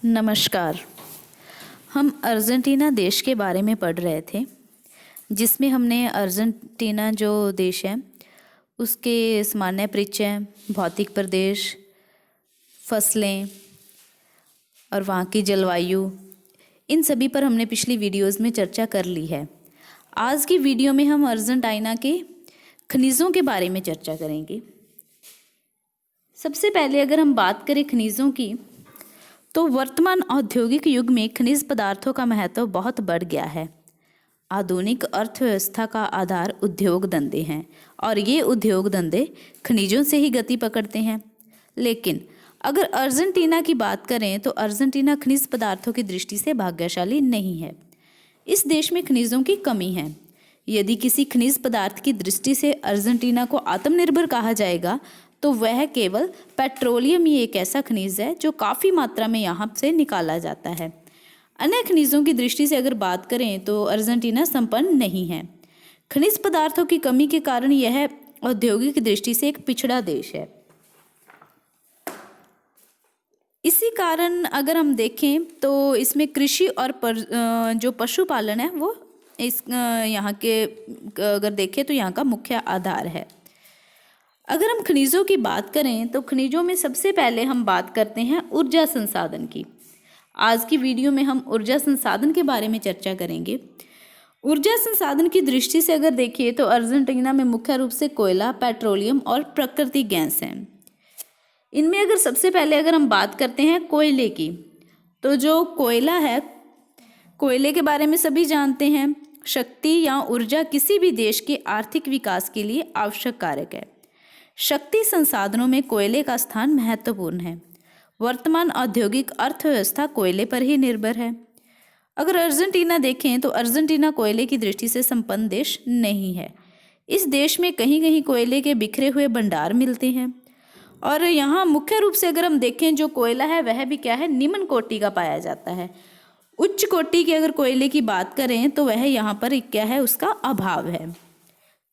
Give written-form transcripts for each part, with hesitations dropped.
नमस्कार। हम अर्जेंटीना देश के बारे में पढ़ रहे थे, जिसमें हमने अर्जेंटीना जो देश है उसके सामान्य परिचय, भौतिक प्रदेश, फसलें और वहाँ की जलवायु, इन सभी पर हमने पिछली वीडियोस में चर्चा कर ली है। आज की वीडियो में हम अर्जेंटीना के खनिजों के बारे में चर्चा करेंगे। सबसे पहले अगर हम बात करें खनिजों की, तो वर्तमान औद्योगिक युग में खनिज पदार्थों का महत्व बहुत बढ़ गया है। आधुनिक अर्थव्यवस्था का आधार उद्योग धंधे हैं और ये उद्योग धंधे खनिजों से ही गति पकड़ते हैं। लेकिन अगर अर्जेंटीना की बात करें तो अर्जेंटीना खनिज पदार्थों की दृष्टि से भाग्यशाली नहीं है। इस देश में खनिजों की कमी है। यदि किसी खनिज पदार्थ की दृष्टि से अर्जेंटीना को आत्मनिर्भर कहा जाएगा तो वह केवल पेट्रोलियम ही एक ऐसा खनिज है जो काफ़ी मात्रा में यहाँ से निकाला जाता है। अन्य खनिजों की दृष्टि से अगर बात करें तो अर्जेंटीना संपन्न नहीं है। खनिज पदार्थों की कमी के कारण यह औद्योगिक दृष्टि से एक पिछड़ा देश है। इसी कारण अगर हम देखें तो इसमें कृषि और जो पशुपालन है वो यहाँ के अगर देखें तो यहाँ का मुख्य आधार है। अगर हम खनिजों की बात करें तो खनिजों में सबसे पहले हम बात करते हैं ऊर्जा संसाधन की। आज की वीडियो में हम ऊर्जा संसाधन के बारे में चर्चा करेंगे। ऊर्जा संसाधन की दृष्टि से अगर देखिए तो अर्जेंटीना में मुख्य रूप से कोयला, पेट्रोलियम और प्राकृतिक गैस हैं। इनमें अगर सबसे पहले अगर हम बात करते हैं कोयले की, तो जो कोयला है, कोयले के बारे में सभी जानते हैं। शक्ति या ऊर्जा किसी भी देश के आर्थिक विकास के लिए आवश्यक कारक है। शक्ति संसाधनों में कोयले का स्थान महत्वपूर्ण है। वर्तमान औद्योगिक अर्थव्यवस्था कोयले पर ही निर्भर है। अगर अर्जेंटीना देखें तो अर्जेंटीना कोयले की दृष्टि से संपन्न देश नहीं है। इस देश में कहीं कहीं कोयले के बिखरे हुए भंडार मिलते हैं और यहाँ मुख्य रूप से अगर हम देखें जो कोयला है वह भी क्या है, निम्न कोटि का पाया जाता है। उच्च कोटि के अगर कोयले की बात करें तो वह यहाँ पर क्या है, उसका अभाव है।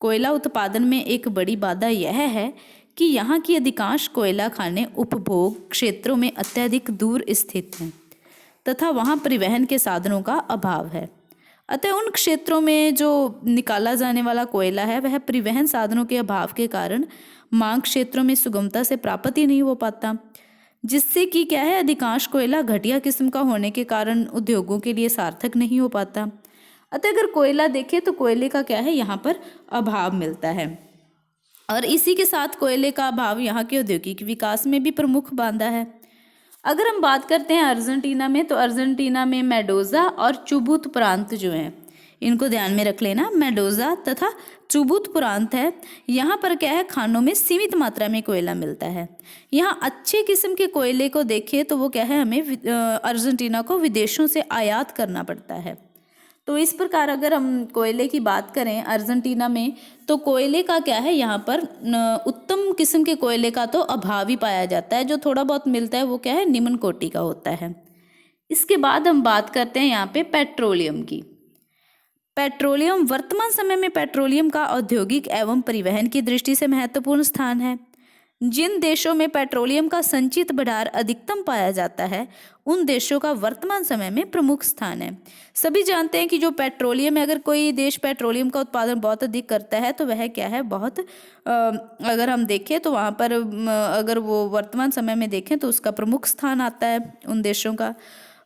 कोयला उत्पादन में एक बड़ी बाधा यह है कि यहाँ की अधिकांश कोयला खाने उपभोग क्षेत्रों में अत्यधिक दूर स्थित हैं तथा वहाँ परिवहन के साधनों का अभाव है। अतः उन क्षेत्रों में जो निकाला जाने वाला कोयला है वह परिवहन साधनों के अभाव के कारण मांग क्षेत्रों में सुगमता से प्राप्त ही नहीं हो पाता, जिससे कि क्या है, अधिकांश कोयला घटिया किस्म का होने के कारण उद्योगों के लिए सार्थक नहीं हो पाता। अतः अगर कोयला देखें तो कोयले का क्या है, यहाँ पर अभाव मिलता है और इसी के साथ कोयले का अभाव यहाँ के औद्योगिक विकास में भी प्रमुख बाधा है। अगर हम बात करते हैं अर्जेंटीना में, तो अर्जेंटीना में मेंडोजा और चुबुत प्रांत जो हैं, इनको ध्यान में रख लेना। मेंडोजा तथा चुबुत प्रांत है, यहाँ पर क्या है, खानों में सीमित मात्रा में कोयला मिलता है। यहाँ अच्छे किस्म के कोयले को देखें तो वो क्या है, हमें अर्जेंटीना को विदेशों से आयात करना पड़ता है। तो इस प्रकार अगर हम कोयले की बात करें अर्जेंटीना में, तो कोयले का क्या है, यहाँ पर उत्तम किस्म के कोयले का तो अभाव ही पाया जाता है। जो थोड़ा बहुत मिलता है वो क्या है, निम्न कोटि का होता है। इसके बाद हम बात करते हैं यहाँ पे पेट्रोलियम की। पेट्रोलियम, वर्तमान समय में पेट्रोलियम का औद्योगिक एवं परिवहन की दृष्टि से महत्वपूर्ण स्थान है। जिन देशों में पेट्रोलियम का संचित भंडार अधिकतम पाया जाता है उन देशों का वर्तमान समय में प्रमुख स्थान है। सभी जानते हैं कि जो पेट्रोलियम है, अगर कोई देश पेट्रोलियम का उत्पादन बहुत अधिक करता है तो वह क्या है, बहुत अगर हम देखें तो वहाँ पर अगर वो वर्तमान समय में देखें तो उसका प्रमुख स्थान आता है उन देशों का।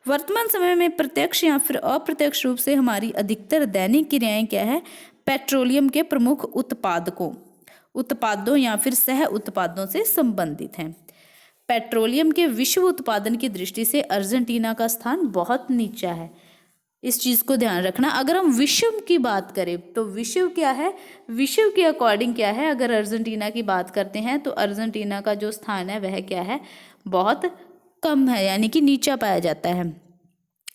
वर्तमान समय में प्रत्यक्ष या फिर अप्रत्यक्ष रूप से हमारी अधिकतर दैनिक क्रियाएं क्या है, पेट्रोलियम के प्रमुख उत्पादों या फिर सह उत्पादों से संबंधित हैं। पेट्रोलियम के विश्व उत्पादन की दृष्टि से अर्जेंटीना का स्थान बहुत नीचा है। इस चीज़ को ध्यान रखना। अगर हम विश्व की बात करें तो विश्व क्या है, विश्व के अकॉर्डिंग क्या है, अगर अर्जेंटीना की बात करते हैं तो अर्जेंटीना का जो स्थान है वह क्या है, बहुत कम है, यानी कि नीचा पाया जाता है।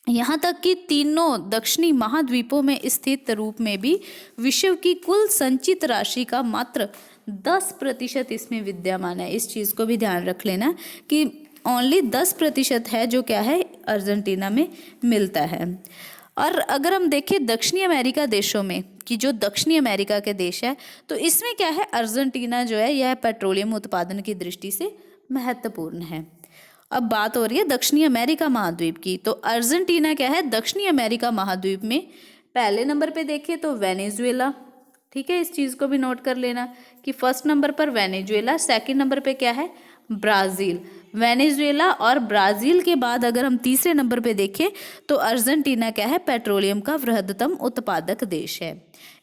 यहाँ तक कि तीनों दक्षिणी महाद्वीपों में स्थित रूप में भी विश्व की कुल संचित राशि का मात्र 10% इसमें विद्यमान है। इस चीज़ को भी ध्यान रख लेना कि ओनली 10% है जो क्या है, अर्जेंटीना में मिलता है। और अगर हम देखें दक्षिणी अमेरिका देशों में कि जो दक्षिणी अमेरिका के देश है, तो इसमें क्या है, अर्जेंटीना जो है यह पेट्रोलियम उत्पादन की दृष्टि से महत्वपूर्ण है। अब बात हो रही है दक्षिणी अमेरिका महाद्वीप की। तो अर्जेंटीना क्या है, दक्षिणी अमेरिका महाद्वीप में पहले नंबर पे देखें तो वेनेजुएला, ठीक है, इस चीज़ को भी नोट कर लेना कि फर्स्ट नंबर पर वेनेजुएला, सेकंड नंबर पे क्या है, ब्राज़ील। वेनेजुएला और ब्राज़ील के बाद अगर हम तीसरे नंबर पे देखें तो अर्जेंटीना क्या है, पेट्रोलियम का वृहत्तम उत्पादक देश है।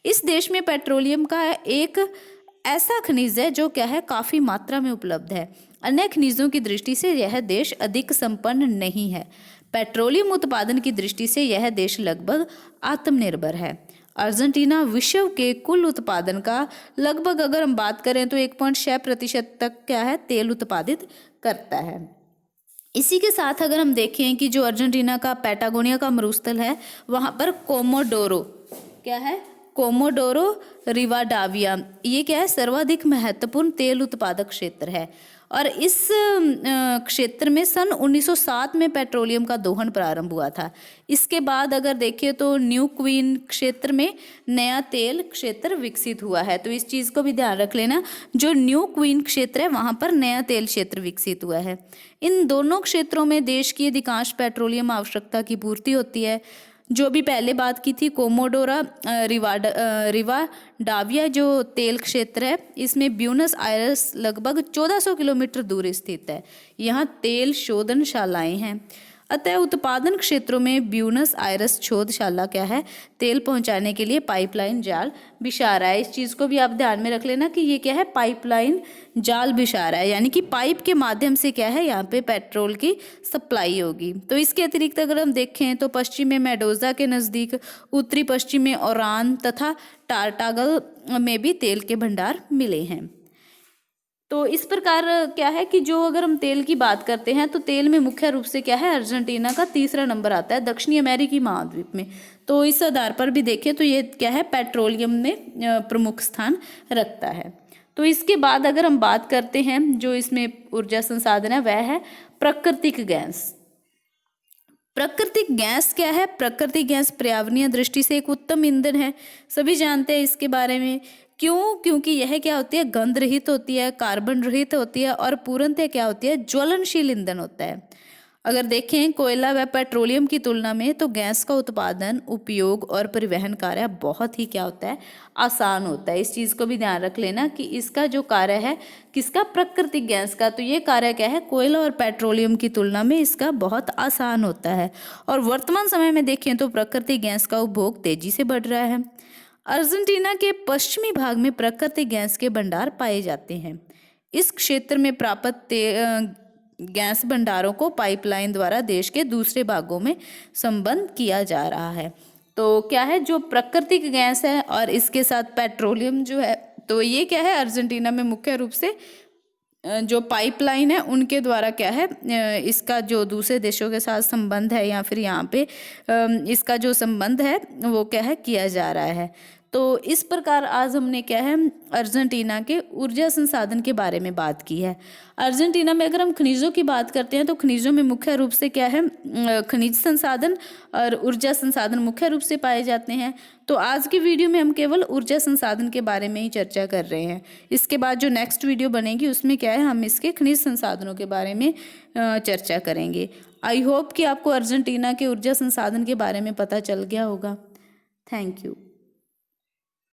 इस देश में पेट्रोलियम का एक ऐसा खनिज है जो क्या है, काफ़ी मात्रा में उपलब्ध है। अन्य खनिजों की दृष्टि से यह देश अधिक संपन्न नहीं है। पेट्रोलियम उत्पादन की दृष्टि से यह देश लगभग आत्मनिर्भर है। अर्जेंटीना विश्व के कुल उत्पादन का लगभग अगर हम बात करें तो 1.6% तक क्या है, तेल उत्पादित करता है। इसी के साथ अगर हम देखें कि जो अर्जेंटीना का पैटागोनिया का मरुस्थल है, वहाँ पर कोमोडोरो क्या है, कोमोडोरो रिवाडाविया, ये क्या है, सर्वाधिक महत्वपूर्ण तेल उत्पादक क्षेत्र है। और इस क्षेत्र में सन 1907 में पेट्रोलियम का दोहन प्रारंभ हुआ था। इसके बाद अगर देखें तो न्यू क्वीन क्षेत्र में नया तेल क्षेत्र विकसित हुआ है। तो इस चीज़ को भी ध्यान रख लेना, जो न्यू क्वीन क्षेत्र है वहाँ पर नया तेल क्षेत्र विकसित हुआ है। इन दोनों क्षेत्रों में देश की अधिकांश पेट्रोलियम आवश्यकता की पूर्ति होती है। जो भी पहले बात की थी, कोमोडोरा रिवाडाविया जो तेल क्षेत्र है, इसमें ब्यूनस आयर्स लगभग 1400 किलोमीटर दूर स्थित है। यहाँ तेल शोधनशालाएं हैं। अतः उत्पादन क्षेत्रों में ब्यूनस आयर्स शोधशाला क्या है, तेल पहुंचाने के लिए पाइपलाइन जाल बिछा रहा है। इस चीज़ को भी आप ध्यान में रख लेना कि ये क्या है, पाइपलाइन जाल बिछा रहा है, यानी कि पाइप के माध्यम से क्या है, यहाँ पे पेट्रोल की सप्लाई होगी। तो इसके अतिरिक्त अगर हम देखें तो पश्चिम में मेडोजा के नज़दीक, उत्तरी पश्चिम में ओरान तथा टारटागल में भी तेल के भंडार मिले हैं। तो इस प्रकार क्या है कि जो अगर हम तेल की बात करते हैं तो तेल में मुख्य रूप से क्या है, अर्जेंटीना का तीसरा नंबर आता है दक्षिणी अमेरिकी महाद्वीप में। तो इस आधार पर भी देखें तो ये क्या है, पेट्रोलियम में प्रमुख स्थान रखता है। तो इसके बाद अगर हम बात करते हैं जो इसमें ऊर्जा संसाधन है, वह है प्राकृतिक गैस। प्राकृतिक गैस क्या है, प्राकृतिक गैस पर्यावरणीय दृष्टि से एक उत्तम ईंधन है। सभी जानते हैं इसके बारे में। क्यों? क्योंकि यह क्या होती है, गंध रहित होती है, कार्बन रहित होती है और पूर्णतः क्या होती है, ज्वलनशील ईंधन होता है। अगर देखें कोयला व पेट्रोलियम की तुलना में तो गैस का उत्पादन, उपयोग और परिवहन कार्य बहुत ही क्या होता है, आसान होता है। इस चीज़ को भी ध्यान रख लेना कि इसका जो कार्य है किसका, प्राकृतिक गैस का, तो ये कार्य क्या है, कोयला और पेट्रोलियम की तुलना में इसका बहुत आसान होता है। और वर्तमान समय में देखें तो प्राकृतिक गैस का उपभोग तेजी से बढ़ रहा है। अर्जेंटीना के पश्चिमी भाग में प्राकृतिक गैस के भंडार पाए जाते हैं। इस क्षेत्र में प्राप्त गैस भंडारों को पाइपलाइन द्वारा देश के दूसरे भागों में संबद्ध किया जा रहा है। तो क्या है, जो प्राकृतिक गैस है और इसके साथ पेट्रोलियम जो है, तो ये क्या है, अर्जेंटीना में मुख्य रूप से जो पाइपलाइन है उनके द्वारा क्या है, इसका जो दूसरे देशों के साथ संबंध है या फिर यहाँ पे इसका जो संबंध है वो क्या है, किया जा रहा है। तो इस प्रकार आज हमने क्या है, अर्जेंटीना के ऊर्जा संसाधन के बारे में बात की है। अर्जेंटीना में अगर हम खनिजों की बात करते हैं तो खनिजों में मुख्य रूप से क्या है, खनिज संसाधन और ऊर्जा संसाधन मुख्य रूप से पाए जाते हैं। तो आज की वीडियो में हम केवल ऊर्जा संसाधन के बारे में ही चर्चा कर रहे हैं। इसके बाद जो नेक्स्ट वीडियो बनेगी उसमें क्या है, हम इसके खनिज संसाधनों के बारे में चर्चा करेंगे। आई होप कि आपको अर्जेंटीना के ऊर्जा संसाधन के बारे में पता चल गया होगा। Thank you.